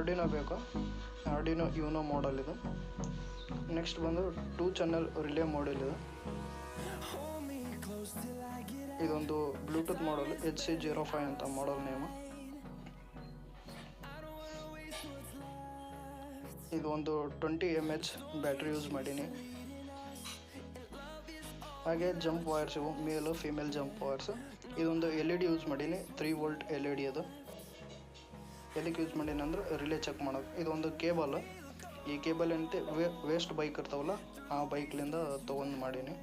Arduino ಬೇಕು. Arduino YONO ಮಾಡಲ್ ಇದು. Next ಬಂದು 2 ಚಾನಲ್ ರಿಲೇ ಮಾಡಲ್ ಇದು. ಇದೊಂದು ಬ್ಲೂಟೂತ್ ಮಾಡಲ್ HC05 ಅಂತ ಮಾಡಲ್ ನೇಮ್. ಇದು ಒಂದು 20 mAh ಬ್ಯಾಟ್ರಿ ಯೂಸ್ ಮಾಡೀನಿ. ಹಾಗೆ ಜಂಪ್ ವೈರ್ಸ್ ಇವು, ಮೇಲ್ ಫಿಮೇಲ್ ಜಂಪ್ ವೈರ್ಸ್. ಇದೊಂದು LED ಯೂಸ್ ಮಾಡೀನಿ, 3 ವೋಲ್ಟ್ LED ಅದು. ಎದಕ್ಕೆ ಯೂಸ್ ಮಾಡೀನಿ ಅಂದ್ರೆ ರಿಲೇ ಚೆಕ್ ಮಾಡೋದು. ಇದೊಂದು ಕೇಬಲ್. ಈ ಕೇಬಲ್ ಏನಂತೆ ವೇಸ್ಟ್ ಬೈಕ್ ಇರ್ತಾವಲ್ಲ ಆ ಬೈಕ್ಲಿಂದ ತೊಗೊಂಡು ಮಾಡೀನಿ.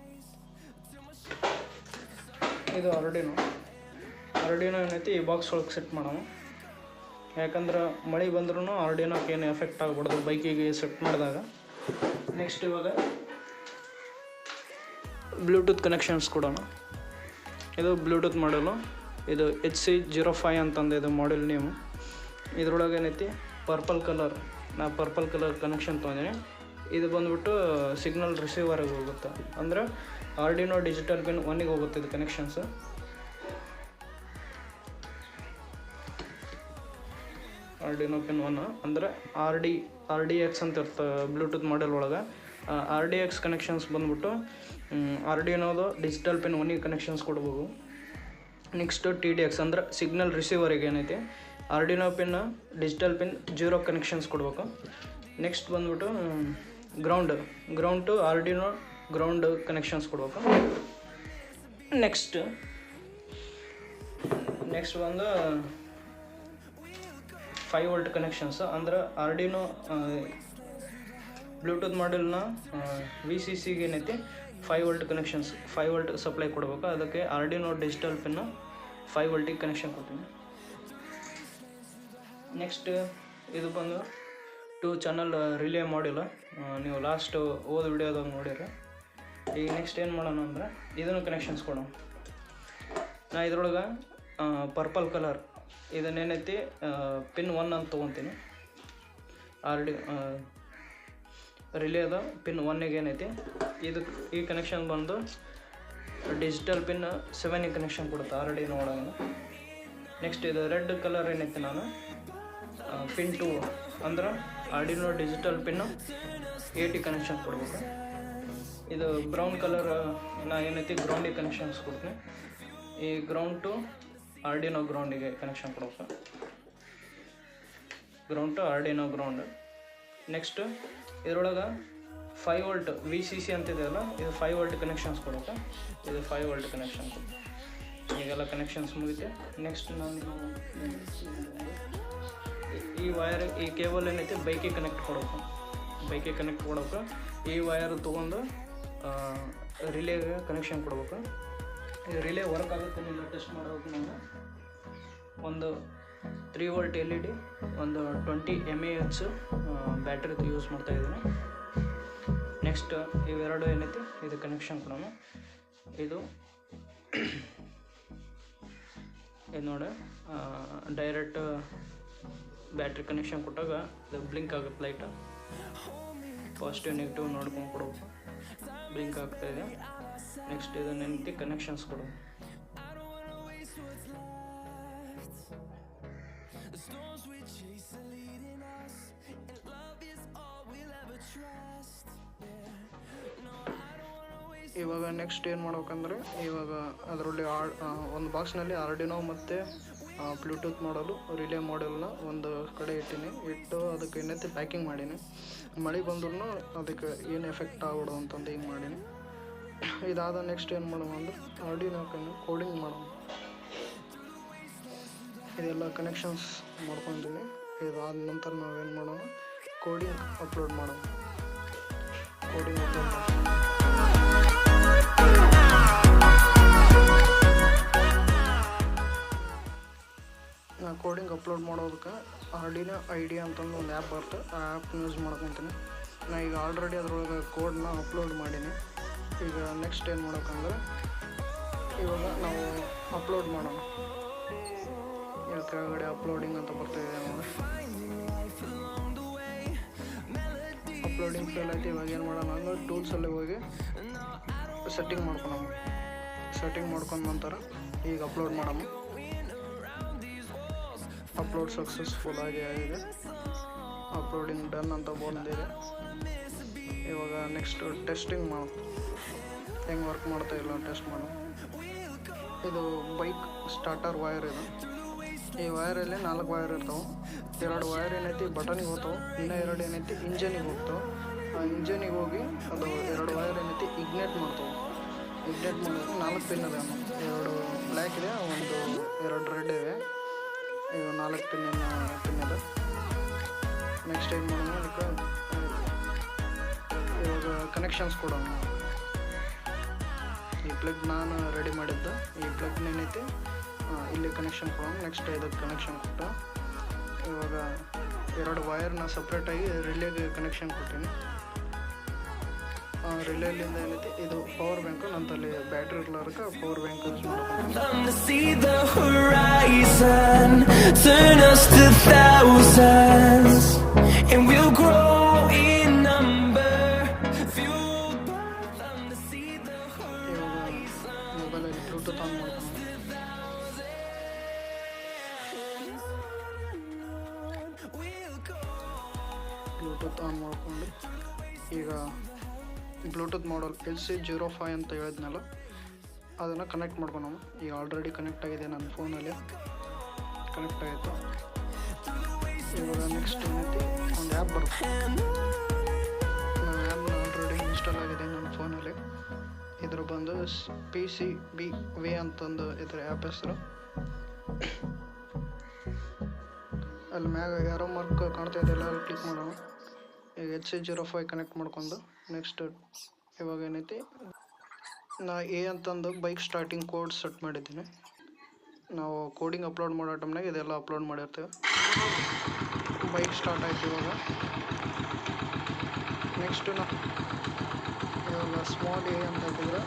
ಇದು ಆರ್ಡಿನೋ ಏನೈತಿ ಈ ಬಾಕ್ಸ್ ಒಳಗೆ ಸೆಟ್ ಮಾಡೋಣ. ಯಾಕಂದ್ರೆ ಮಳೆ ಬಂದ್ರೂ ಆರ್ಡಿನೋಕ್ಕೆ ಏನು ಎಫೆಕ್ಟ್ ಆಗ್ಬಾರ್ದು ಬೈಕಿಗೆ ಸೆಟ್ ಮಾಡಿದಾಗ. ನೆಕ್ಸ್ಟ್ ಇವಾಗ ಬ್ಲೂಟೂತ್ ಕನೆಕ್ಷನ್ಸ್ ಕೊಡೋಣ. ಇದು ಬ್ಲೂಟೂತ್ ಮಾಡಲು. ಇದು HC05 ಅಂತಂದು ಇದು ಮಾಡೆಲ್ ನೇಮು. ಇದ್ರೊಳಗೆ ಏನೈತಿ ಪರ್ಪಲ್ ಕಲರ್ ಕನೆಕ್ಷನ್ ತೊಗೊಂಡಿನಿ. ಇದು ಬಂದ್ಬಿಟ್ಟು ಸಿಗ್ನಲ್ ರಿಸೀವರ್ಗೆ ಹೋಗುತ್ತೆ. ಅಂದರೆ ಆರ್ಡಿನೋ ಡಿಜಿಟಲ್ ಪಿನ್ 1ಗೆ ಹೋಗುತ್ತೆ ಇದು ಕನೆಕ್ಷನ್ಸ್. ಆರ್ಡಿನೋ ಪಿನ್ 1 ಅಂದರೆ RDX ಅಂತ ಇರ್ತದೆ ಬ್ಲೂಟೂತ್ ಮಾಡೆಲ್ ಒಳಗೆ. RDX ಕನೆಕ್ಷನ್ಸ್ ಬಂದ್ಬಿಟ್ಟು ಆರ್ಡಿನೋದು ಡಿಜಿಟಲ್ ಪಿನ್ 1ಗೆ ಕನೆಕ್ಷನ್ಸ್ ಕೊಡ್ಬೋದು. ನೆಕ್ಸ್ಟು TDX ಅಂದರೆ ಸಿಗ್ನಲ್ ರಿಸೀವರಿಗೆ ಏನೈತಿ Arduino pin digital pin 0 connections ಕೊಡ್ಬೇಕು. ನೆಕ್ಸ್ಟ್ ಬಂದ್ಬಿಟ್ಟು ground to Arduino ground connections ಕೊಡ್ಬೇಕು. ನೆಕ್ಸ್ಟ್ ಬಂದು 5 ವೋಲ್ಟ್ ಕನೆಕ್ಷನ್ಸ್. ಅಂದ್ರೆ ಆರ್ಡಿನೋ ಬ್ಲೂಟೂತ್ ಮಾಡೆಲ್ನ VCCಗೆ ಏನೈತಿ 5 ವೋಲ್ಟ್ ಕನೆಕ್ಷನ್ಸ್, 5 ವೋಲ್ಟ್ ಸಪ್ಲೈ ಕೊಡ್ಬೇಕು. ಅದಕ್ಕೆ ಆರ್ಡಿನೋ ಡಿಜಿಟಲ್ ಪಿನ್ನ 5 ವೋಲ್ಟಿಗೆ ಕನೆಕ್ಷನ್ ಕೊಡ್ತೀನಿ. ನೆಕ್ಸ್ಟ್ ಇದು ಬಂದು 2 ಚಾನಲ್ ರಿಲೇ ಮಾಡಿಲ್ಲ, ನೀವು ಲಾಸ್ಟ್ ವಿಡಿಯೋದಾಗ ನೋಡಿರಿ. ಈಗ ನೆಕ್ಸ್ಟ್ ಏನು ಮಾಡೋಣ ಅಂದರೆ ಇದನ್ನು ಕನೆಕ್ಷನ್ಸ್ ಕೊಡೋಣ. ನಾ ಇದ್ರೊಳಗೆ ಪರ್ಪಲ್ ಕಲರ್ ಇದನ್ನೇನೈತಿ ಪಿನ್ 1 ಅಂತ ತೊಗೊತೀನಿ. ರಿಲೇದ ಪಿನ್ 1ಗೆ ಏನೈತಿ ಈ ಕನೆಕ್ಷನ್ ಬಂದು ಡಿಜಿಟಲ್ ಪಿನ್ 7ಗೆ ಕನೆಕ್ಷನ್ ಕೊಡುತ್ತೆ ಆರ್ಡಿನೋ ಒಳಗೆ. ನೆಕ್ಸ್ಟ್ ಇದು ರೆಡ್ ಕಲರ್ ಏನೈತಿ ನಾನು ಪಿನ್ 2 ಅಂದ್ರೆ ಆರ್ಡಿನೋ ಡಿಜಿಟಲ್ ಪಿನ್ 8ಗೆ ಕನೆಕ್ಷನ್ ಕೊಡ್ಬೇಕು. ಇದು ಬ್ರೌನ್ ಕಲರ್ ನಾ ಏನೈತಿ ಗ್ರೌಂಡಿಗೆ ಕನೆಕ್ಷನ್ಸ್ ಕೊಡ್ತೀನಿ. ಈ ಗ್ರೌಂಡ್ ಟು ಆರ್ಡಿನೋ ಗ್ರೌಂಡಿಗೆ ಕನೆಕ್ಷನ್ ಕೊಡ್ಬೇಕು. Ground to Arduino ground. Next ಇದರೊಳಗೆ 5 ವೋಲ್ಟ್ VCC ಅಂತಿದೆಯಲ್ಲ, ಇದು 5 ವೋಲ್ಟ್ ಕನೆಕ್ಷನ್ಸ್ ಕೊಡುತ್ತೆ. ಇದು 5 ವೋಲ್ಟ್ ಕನೆಕ್ಷನ್ ಕೊಡುತ್ತೆ. ಈಗೆಲ್ಲ ಕನೆಕ್ಷನ್ಸ್ ಮುಗಿತೆ. ನೆಕ್ಸ್ಟ್ ನಾನು ಈ ಕೇಬಲ್ ಏನೈತಿ ಬೈಕಿಗೆ ಕನೆಕ್ಟ್ ಕೊಡ್ಬೇಕು. ಈ ವೈರ್ ತೊಗೊಂಡು ರಿಲೇಗೆ ಕನೆಕ್ಷನ್ ಕೊಡ್ಬೇಕು. ಈ ರಿಲೇ ವರ್ಕ್ ಆಗುತ್ತೆ ಇಲ್ಲ ಟೆಸ್ಟ್ ಮಾಡಬೇಕು. ನಾವು ಒಂದು 3 ವೋಲ್ಟ್ LED, ಒಂದು 20 mAh ಬ್ಯಾಟ್ರಿ ಯೂಸ್ ಮಾಡ್ತಾಯಿದ್ದೀನಿ. ನೆಕ್ಸ್ಟ್ ಇವೆರಡು ಏನೈತಿ ಇದು ಕನೆಕ್ಷನ್ ಕೊಡೋಣ. ಇದು ನೋಡಿ ಡೈರೆಕ್ಟ್ ಬ್ಯಾಟ್ರಿ ಕನೆಕ್ಷನ್ ಕೊಟ್ಟಾಗ ಇದು ಬ್ಲಿಂಕ್ ಆಗುತ್ತೆ ಲೈಟ್. ಪಾಸಿಟಿವ್ ನೆಗೆಟಿವ್ ನೋಡ್ಕೊಂಡು ಕೊಡಬೇಕು. ಬ್ಲಿಂಕ್ ಆಗ್ತಾಯಿದೆ. ನೆಕ್ಸ್ಟ್ ಇದನ್ನು ಏನೈತಿ ಕನೆಕ್ಷನ್ಸ್ ಕೊಡು. ಇವಾಗ ನೆಕ್ಸ್ಟ್ ಏನು ಮಾಡ್ಬೇಕಂದ್ರೆ ಇವಾಗ ಅದರಲ್ಲಿ ಒಂದು ಬಾಕ್ಸ್ನಲ್ಲಿ ಆರ್ಡಿನೋ ಮತ್ತು ಬ್ಲೂಟೂತ್ ಮಾಡಲು ರಿಲೇ ಮಾಡೆಲ್ನ ಒಂದು ಕಡೆ ಇಟ್ಟು ಅದಕ್ಕೆ ಏನೈತಿ ಪ್ಯಾಕಿಂಗ್ ಮಾಡೀನಿ. ಮಳೆ ಬಂದ್ರೂ ಅದಕ್ಕೆ ಏನು ಎಫೆಕ್ಟ್ ಆಗ್ಬಿಡೋ ಅಂತಂದು ಹಿಂಗೆ ಮಾಡೀನಿ. ಇದಾದ ನೆಕ್ಸ್ಟ್ ಏನು ಮಾಡೋಣ ಅಂದ್ರೆ ಆರ್ಡಿನೋಕನ್ನು ಕೋಡಿಂಗ್ ಮಾಡೋಣ. ಇದೆಲ್ಲ ಕನೆಕ್ಷನ್ಸ್ ಮಾಡ್ಕೊತೀನಿ. ಇದಾದ ನಂತರ ನಾವೇನು ಮಾಡೋಣ ಕೋಡಿಂಗ್ ಅಪ್ಲೋಡ್ ಮಾಡೋಣ. ಕೋಡಿಂಗ್ ಅಪ್ಲೋಡ್ ಮಾಡೋದಕ್ಕೆ ಆರ್ಡಿನೋ ID ಅಂತಂದು ಒಂದು ಆ್ಯಪ್ ಬರುತ್ತೆ. ಆ ಆ್ಯಪ್ನ ಯೂಸ್ ಮಾಡ್ಕೊತೀನಿ. ನಾ ಈಗ ಆಲ್ರೆಡಿ ಅದರೊಳಗೆ ಕೋಡ್ನ ಅಪ್ಲೋಡ್ ಮಾಡೀನಿ. ಈಗ ನೆಕ್ಸ್ಟ್ ಏನು ಮಾಡೋಕ್ಕಂದ್ರೆ ಇವಾಗ ನಾವು ಅಪ್ಲೋಡ್ ಮಾಡೋಣ. ಈಗ ಕೆಳಗಡೆ ಅಪ್ಲೋಡಿಂಗ್ ಅಂತ ಬರ್ತಾಯಿದೆ ನೋಡಿ. ಅಪ್ಲೋಡಿಂಗ್ ಫೇಲ್ ಆಯ್ತು. ಇವಾಗ ಏನು ಮಾಡೋಣ ಅಂದ್ರೆ ಟೂಲ್ಸಲ್ಲಿ ಹೋಗಿ ಸೆಟ್ಟಿಂಗ್ ಮಾಡ್ಕೊಂಡು ನಂತರ ಈಗ ಅಪ್ಲೋಡ್ ಮಾಡೋಣ. ಅಪ್ಲೋಡ್ ಸಕ್ಸಸ್ಫುಲ್ ಆಗಿದೆ. ಅಪ್ಲೋಡಿಂಗ್ ಡನ್ ಅಂತ ಬಂದಿದೆ. ಇವಾಗ ನೆಕ್ಸ್ಟ್ ಟೆಸ್ಟಿಂಗ್ ಮಾಡು, ಹೆಂಗೆ ವರ್ಕ್ ಮಾಡ್ತಾ ಇಲ್ಲ ಟೆಸ್ಟ್ ಮಾಡು. ಇದು ಬೈಕ್ ಸ್ಟಾರ್ಟರ್ ವೈರ್ ಇದು. ಈ ವೈರಲ್ಲಿ 4 ವೈರ್ ಇರ್ತಾವೆ. 2 ವೈರ್ ಏನೈತಿ ಬಟನಿಗೆ ಹೋಗ್ತಾವೆ, ಇನ್ನೂ 2 ಏನೈತಿ ಇಂಜನಿಗೆ ಹೋಗ್ತಾವೆ. ಆ ಇಂಜನಿಗೆ ಹೋಗಿ ಅದು 2 ವೈರ್ ಏನೈತಿ ಇಗ್ನೇಟ್ ಮಾಡ್ತಾವೆ. ಇಗ್ನೇಟ್ ಮಾಡೋದು 4 ಪಿನ್ ಇದೆ. 2 ಬ್ಲ್ಯಾಕ್ ಇದೆ, 2 ರೆಡ್ ಇವೆ. ಇದು 4 ಪಿನ್ ಇದೆ. ನೆಕ್ಸ್ಟ್ ಏನು ಮಾಡೋಣ, ಅದಕ್ಕೆ ಇವಾಗ ಕನೆಕ್ಷನ್ಸ್ ಕೊಡೋಣ. ಈ ಪ್ಲಗ್ ನಾನು ರೆಡಿ ಮಾಡಿದ್ದು. ಈ ಪ್ಲಗ್ನ ಏನೈತಿ ಇಲ್ಲಿ ಕನೆಕ್ಷನ್ ಕೊಡೋಣ. ನೆಕ್ಸ್ಟ್ ಇದಕ್ಕೆ ಕನೆಕ್ಷನ್ ಕೊಟ್ಟ. ಇವಾಗ 2 ವೈರ್ನ ಸಪ್ರೇಟಾಗಿ ರಿಲೇಗೆ ಕನೆಕ್ಷನ್ ಕೊಟ್ಟೀನಿ. ರಿಲೇಲಿಂದ ಏನೈತಿ ಇದು ಪವರ್ ಬ್ಯಾಂಕು. ನಂತಲ್ಲಿ ಬ್ಯಾಟ್ರಿ ಇರ್ಲಾರ್ಕ ಪವರ್ ಬ್ಯಾಂಕ್ ಯೂಸ್ ಮೊಬೈಲಲ್ಲಿ ಬ್ಲೂಟೂತ್ ಆನ್ ಮಾಡ್ಕೊಂಡು ಈಗ ಬ್ಲೂಟೂತ್ ಮಾಡಲ್ LC05 ಅಂತ ಹೇಳಿದ್ನಲ್ಲ, ಅದನ್ನು ಕನೆಕ್ಟ್ ಮಾಡ್ಕೊಂಡು ಈಗ ಆಲ್ರೆಡಿ ಕನೆಕ್ಟ್ ಆಗಿದೆ. ನನ್ನ ಫೋನಲ್ಲಿ ಕನೆಕ್ಟ್ ಆಯಿತು. ಇವಾಗ ನೆಕ್ಸ್ಟ್ ಏನೈತಿ, ಒಂದು ಆ್ಯಪ್ ಬರುತ್ತೆ. ಆ್ಯಪ್ನ ಆಲ್ರೆಡಿ ಇನ್ಸ್ಟಾಲ್ ಆಗಿದೆ ನನ್ನ ಫೋನಲ್ಲಿ. ಇದ್ರ ಬಂದು PCBWay ಅಂತಂದು ಇದ್ರ ಆ್ಯಪ್ ಹೆಸರು. ಅಲ್ಲಿ ಮ್ಯಾಗ ಯಾರೋ ಮಾರ್ಕ್ ಕಾಣ್ತಾ ಇದೆಯಲ್ಲ, ಅಲ್ಲಿ ಕ್ಲಿಕ್ ಮಾಡೋಣ. ಈಗ LC05 ಕನೆಕ್ಟ್ ಮಾಡ್ಕೊಂಡು ನೆಕ್ಸ್ಟ್ ಇವಾಗ ಏನೈತಿ, ನಾ A ಅಂತಂದು ಬೈಕ್ ಸ್ಟಾರ್ಟಿಂಗ್ ಕೋಡ್ ಸೆಟ್ ಮಾಡಿದ್ದೀನಿ. ನಾವು ಕೋಡಿಂಗ್ ಅಪ್ಲೋಡ್ ಮಾಡೋ ಟೈಮ್ನಾಗ ಇದೆಲ್ಲ ಅಪ್ಲೋಡ್ ಮಾಡಿರ್ತೀವಿ. ಬೈಕ್ ಸ್ಟಾರ್ಟ್ ಆಯ್ತು. ನೆಕ್ಸ್ಟ್ ಇವಾಗ ಸ್ಮಾಲ್ A ಅಂತ ಹಾಕಿದ್ರೆ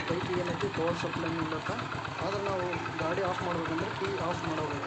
ಬೈಕಿಗೆ ಏನೈತಿ ಪವರ್ ಸಪ್ಲೈ ಮೂಲಕ. ಆದರೆ ನಾವು ಗಾಡಿ ಆಫ್ ಮಾಡ್ಬೇಕಂದ್ರೆ ಕೀ ಆಫ್ ಮಾಡೋದು.